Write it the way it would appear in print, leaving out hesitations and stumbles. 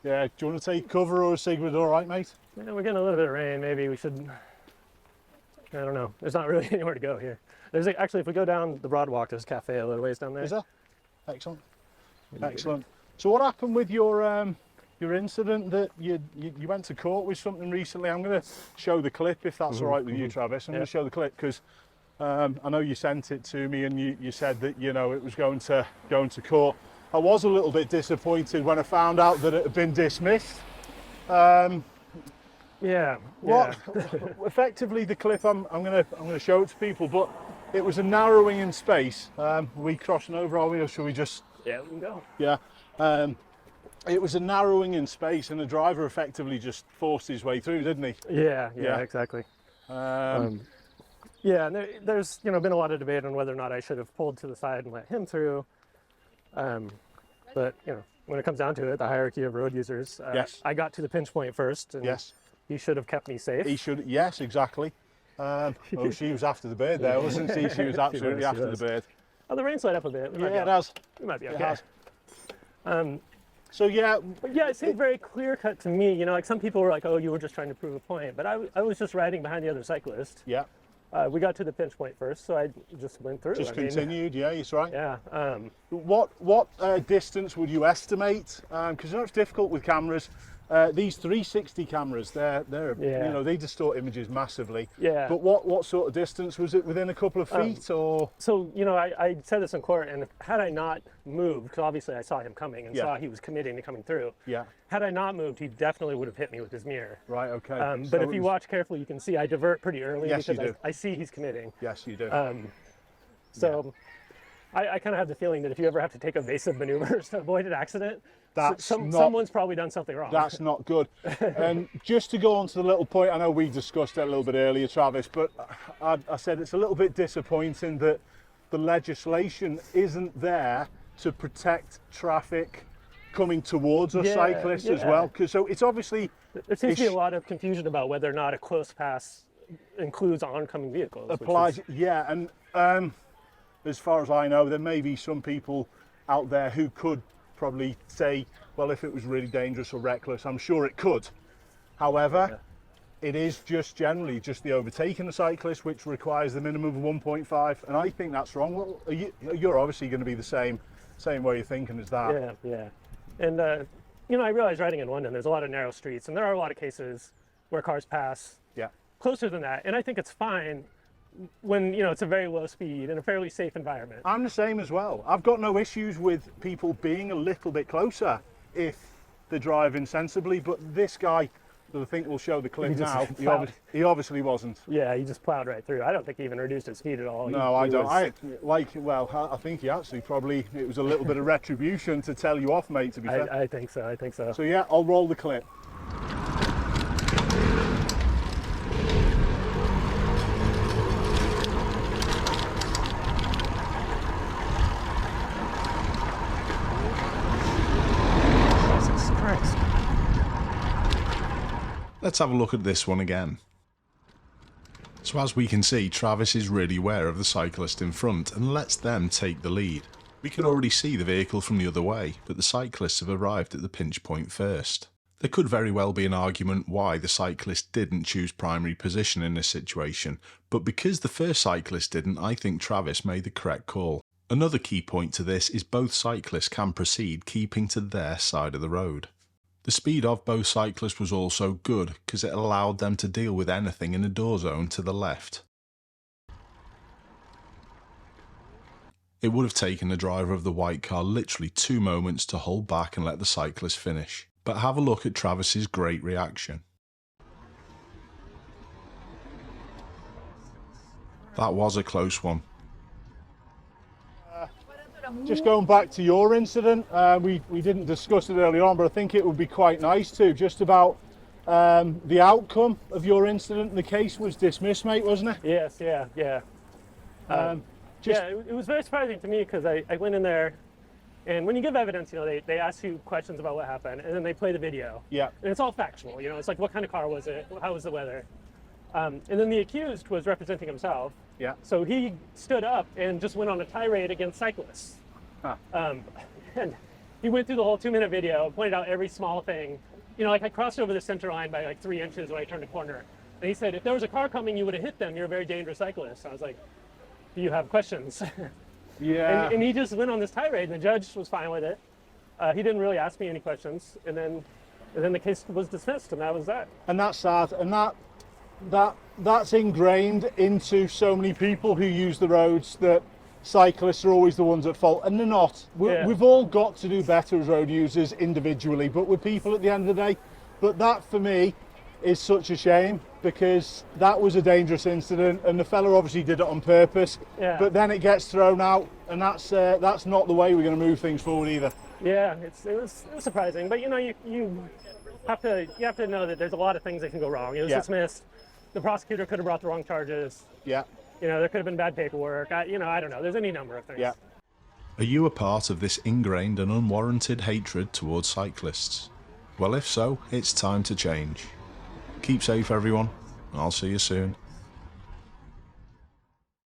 Yeah, do you want to take cover, or is Sigrid all right, mate? Yeah, we're getting a little bit of rain. Maybe we should, I don't know. There's not really anywhere to go here. Actually, if we go down the broad walk, there's a cafe a little ways down there. Is there? Excellent. Excellent. So what happened with your incident that you went to court with something recently? I'm going to show the clip, if that's all right with you, Travis. I'm going to show the clip because I know you sent it to me, and you said that, you know, it was going to court. I was a little bit disappointed when I found out that it had been dismissed. Effectively, the clip I'm going to show it to people, but it was a narrowing in space. We crossing over, are we, or should we just? Yeah, we can go. Yeah. It was a narrowing in space, and the driver effectively just forced his way through, didn't he? Yeah, exactly. Yeah, and there's been a lot of debate on whether or not I should have pulled to the side and let him through. But when it comes down to it, the hierarchy of road users, yes. I got to the pinch point first, and yes. He should have kept me safe. He should, yes, exactly. Oh, she was after the bird there, wasn't she? She was absolutely after the bird. Oh, the rain's let up a bit. Yeah, it has. We might be okay. So yeah. But yeah, it seemed very clear cut to me. Like some people were like, "Oh, you were just trying to prove a point," but I was just riding behind the other cyclist. Yeah. We got to the pinch point first, so I just went through. Just continued, yeah, that's right. Yeah. What distance would you estimate? Because it's difficult with cameras. These 360 cameras, they're they distort images massively. Yeah. But what sort of distance was it? Within a couple of feet, or? So I said this in court, and had I not moved, because obviously I saw him coming and saw he was committing to coming through. Yeah. Had I not moved, he definitely would have hit me with his mirror. Right. Okay. But if you watch carefully, you can see I divert pretty early because you do. I see he's committing. Yes, you do. I kind of have the feeling that if you ever have to take evasive maneuvers to avoid an accident, someone's probably done something wrong. That's not good. And just to go on to the little point, I know we discussed it a little bit earlier, Travis, but I said it's a little bit disappointing that the legislation isn't there to protect traffic coming towards us cyclists as well. So it's obviously... There seems to be a lot of confusion about whether or not a close pass includes oncoming vehicles. Applies, and as far as I know, there may be some people out there who could probably say, well, if it was really dangerous or reckless, I'm sure it could. However, it is just generally just the overtaking a cyclist, which requires the minimum of 1.5, and I think that's wrong. Well, you're obviously going to be the same way you're thinking as that. Yeah. And I realize riding in London, there's a lot of narrow streets, and there are a lot of cases where cars pass closer than that, and I think it's fine when it's a very low speed in a fairly safe environment. I'm the same as well. I've got no issues with people being a little bit closer if they're driving sensibly, but this guy, that I think we'll show the clip now, he obviously wasn't. Yeah, he just plowed right through. I don't think he even reduced his speed at all. No, I don't. I think he actually probably, it was a little bit of retribution to tell you off, mate, to be fair. I think so. So yeah, I'll roll the clip. Let's have a look at this one again. So as we can see, Travis is really aware of the cyclist in front and lets them take the lead. We can already see the vehicle from the other way, but the cyclists have arrived at the pinch point first. There could very well be an argument why the cyclist didn't choose primary position in this situation, but because the first cyclist didn't, I think Travis made the correct call. Another key point to this is both cyclists can proceed keeping to their side of the road. The speed of both cyclists was also good because it allowed them to deal with anything in the door zone to the left. It would have taken the driver of the white car literally 2 moments to hold back and let the cyclist finish. But have a look at Travis's great reaction. That was a close one. Just going back to your incident, we didn't discuss it earlier on, but I think it would be quite nice to just about the outcome of your incident. The case was dismissed, mate, wasn't it? Yes, yeah. It was very surprising to me because I went in there, and when you give evidence, they ask you questions about what happened, and then they play the video. Yeah. And it's all factual. It's like, what kind of car was it? How was the weather? And then the accused was representing himself. Yeah. So he stood up and just went on a tirade against cyclists. Huh. And he went through the whole 2-minute video, pointed out every small thing. You know, like I crossed over the center line by like 3 inches when I turned a corner. And he said, if there was a car coming, you would have hit them. You're a very dangerous cyclist. I was like, do you have questions? Yeah. And he just went on this tirade, and the judge was fine with it. He didn't really ask me any questions, and then the case was dismissed, and that was that. And that's sad, and that's ingrained into so many people who use the roads, that cyclists are always the ones at fault, and they're not. We've all got to do better as road users individually, but we're people at the end of the day. But that, for me, is such a shame, because that was a dangerous incident, and the fella obviously did it on purpose. Yeah. But then it gets thrown out, and that's not the way we're going to move things forward either. Yeah, it was surprising, but you know, you have to know that there's a lot of things that can go wrong. It was dismissed. The prosecutor could have brought the wrong charges. Yeah. You know, there could have been bad paperwork. I don't know. There's any number of things. Yeah. Are you a part of this ingrained and unwarranted hatred towards cyclists? Well, if so, it's time to change. Keep safe, everyone. I'll see you soon.